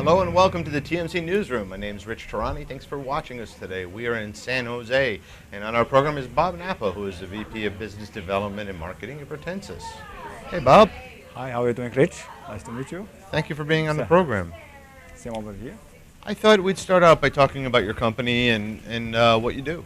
Hello and welcome to the TMC Newsroom. My name is Rich Tehrani. Thanks for watching us today. We are in San Jose, and on our program is Bob Nappa, who is the VP of Business Development and Marketing at Virtensys. Hey, Bob. Hi, how are you doing, Rich? Nice to meet you. Thank you for being on the program. Same over here. I thought we'd start out by talking about your company and what you do.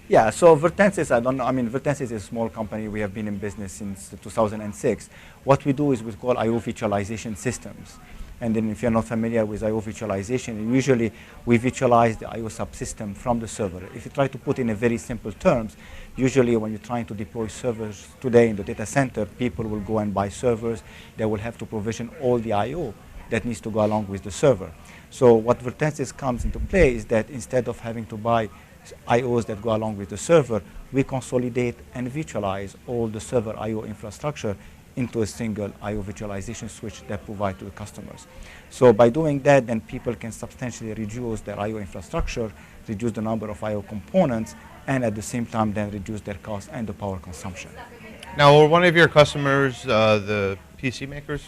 Yeah, so Virtensys, Virtensys is a small company. We have been in business since 2006. What we do is we call IO virtualization systems. And then if you're not familiar with IO virtualization, usually we virtualize the IO subsystem from the server. If you try to put in a very simple terms, usually when you're trying to deploy servers today in the data center, people will go and buy servers. They will have to provision all the IO that needs to go along with the server. So what Virtensys comes into play is that instead of having to buy IOs that go along with the server, we consolidate and virtualize all the server IO infrastructure into a single IO virtualization switch that provide to the customers. So by doing that, then people can substantially reduce their IO infrastructure, reduce the number of IO components, and at the same time then reduce their cost and the power consumption. Now, are one of your customers the PC makers?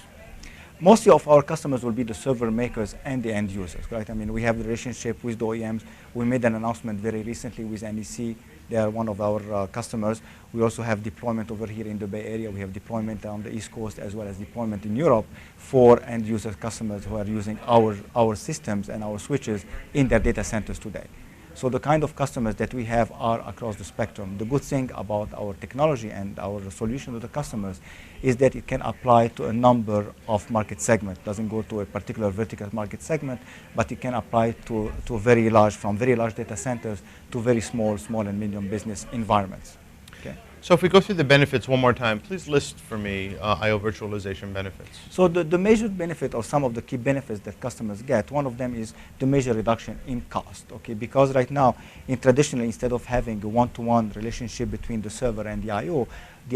Mostly of our customers will be the server makers and the end users, right? I mean, we have a relationship with the OEMs. We made an announcement very recently with NEC. They are one of our customers. We also have deployment over here in the Bay Area. We have deployment on the East Coast as well as deployment in Europe for end user customers who are using our systems and our switches in their data centers today. So the kind of customers that we have are across the spectrum. The good thing about our technology and our solution to the customers is that it can apply to a number of market segments. It doesn't go to a particular vertical market segment, but it can apply to very large, from very large data centers to very small and medium business environments. Okay. So if we go through the benefits one more time, please list for me IO virtualization benefits. So the major benefit or some of the key benefits that customers get, one of them is the major reduction in cost, okay? Because right now, traditionally, instead of having a one-to-one relationship between the server and the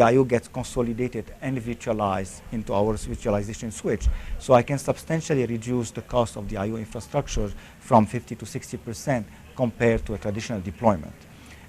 IO gets consolidated and virtualized into our virtualization switch. So I can substantially reduce the cost of the IO infrastructure from 50 to 60% compared to a traditional deployment.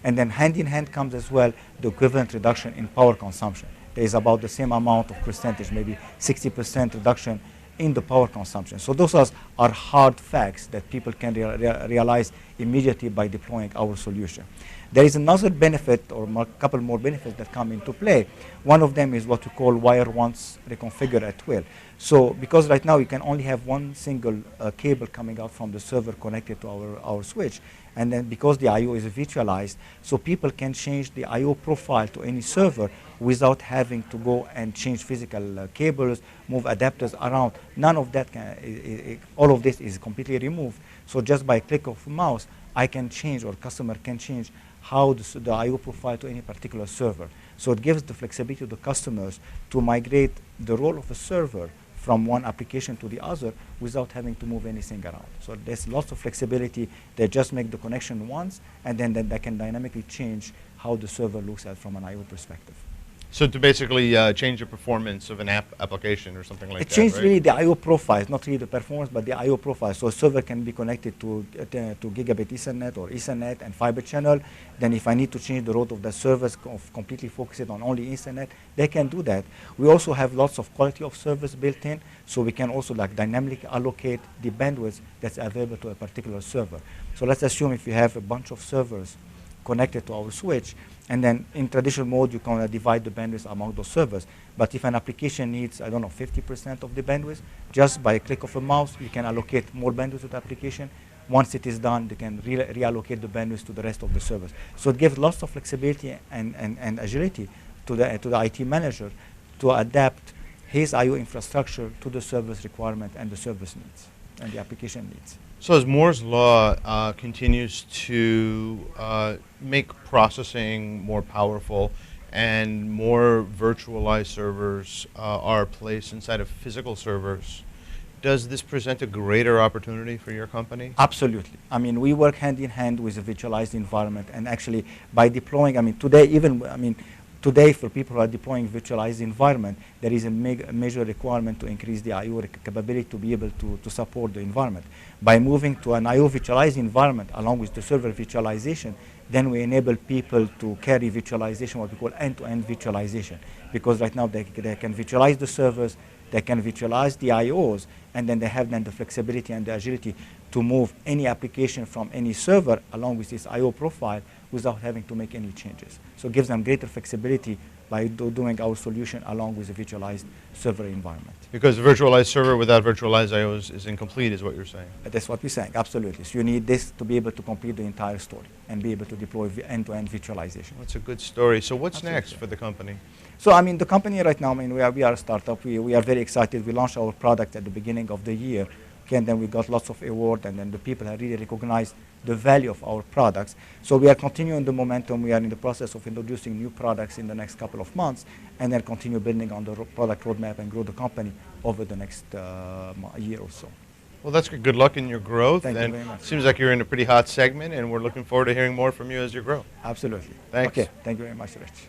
And then hand in hand comes as well the equivalent reduction in power consumption. There is about the same amount of percentage, maybe 60% reduction in the power consumption. So those are hard facts that people can realize immediately by deploying our solution. There is another benefit or a couple more benefits that come into play. One of them is what we call wire once reconfigure at will. So because right now you can only have one single cable coming out from the server connected to our switch, and then because the IO is virtualized, so people can change the IO profile to any server without having to go and change physical cables, move adapters around. None of that, all of this is completely removed. So just by a click of a mouse, I can change, or customer can change how the IO profile to any particular server. So it gives the flexibility to the customers to migrate the role of a server from one application to the other without having to move anything around. So there's lots of flexibility. They just make the connection once, and then they can dynamically change how the server looks at from an IO perspective. So to basically change the performance of an application or something like that, It changes right? really the IO profile, not really the performance, but the IO profile. So a server can be connected to gigabit Ethernet or Ethernet and fiber channel. Then if I need to change the route of the service, completely focus it on only Ethernet, they can do that. We also have lots of quality of service built in, so we can also dynamically allocate the bandwidth that's available to a particular server. So let's assume if you have a bunch of servers connected to our switch, and then in traditional mode, you can divide the bandwidth among those servers. But if an application needs, 50% of the bandwidth, just by a click of a mouse, you can allocate more bandwidth to the application. Once it is done, they can reallocate the bandwidth to the rest of the servers. So it gives lots of flexibility and agility to the IT manager to adapt his IO infrastructure to the service requirement and the service needs and the application needs. So as Moore's law continues to make processing more powerful and more virtualized servers are placed inside of physical servers, does this present a greater opportunity for your company? Absolutely. I mean, we work hand in hand with a virtualized environment, and actually by deploying, today even, Today, for people who are deploying virtualized environment, there is a major requirement to increase the I/O capability to be able to support the environment. By moving to an I/O virtualized environment along with the server virtualization, then we enable people to carry virtualization, what we call end-to-end virtualization, because right now they can virtualize the servers, they can virtualize the I/Os, and then they have then the flexibility and the agility to move any application from any server along with this I/O profile without having to make any changes. So it gives them greater flexibility by doing our solution along with the virtualized server environment. Because a virtualized server without virtualized I/O is incomplete, is what you're saying. That's what we're saying, absolutely. So you need this to be able to complete the entire story and be able to deploy end-to-end virtualization. That's a good story. So what's Absolutely. next for the company? So I mean, the company right now, I mean, we are a startup. We are very excited. We launched our product at the beginning of the year. Okay, and then we got lots of awards, and then the people have really recognized the value of our products. So we are continuing the momentum. We are in the process of introducing new products in the next couple of months, and then continue building on the product roadmap and grow the company over the next year or so. Well, that's good. Good luck in your growth. Thank you and very much. It seems like you're in a pretty hot segment, and we're looking forward to hearing more from you as you grow. Absolutely. Thanks. Okay, thank you very much, Rich.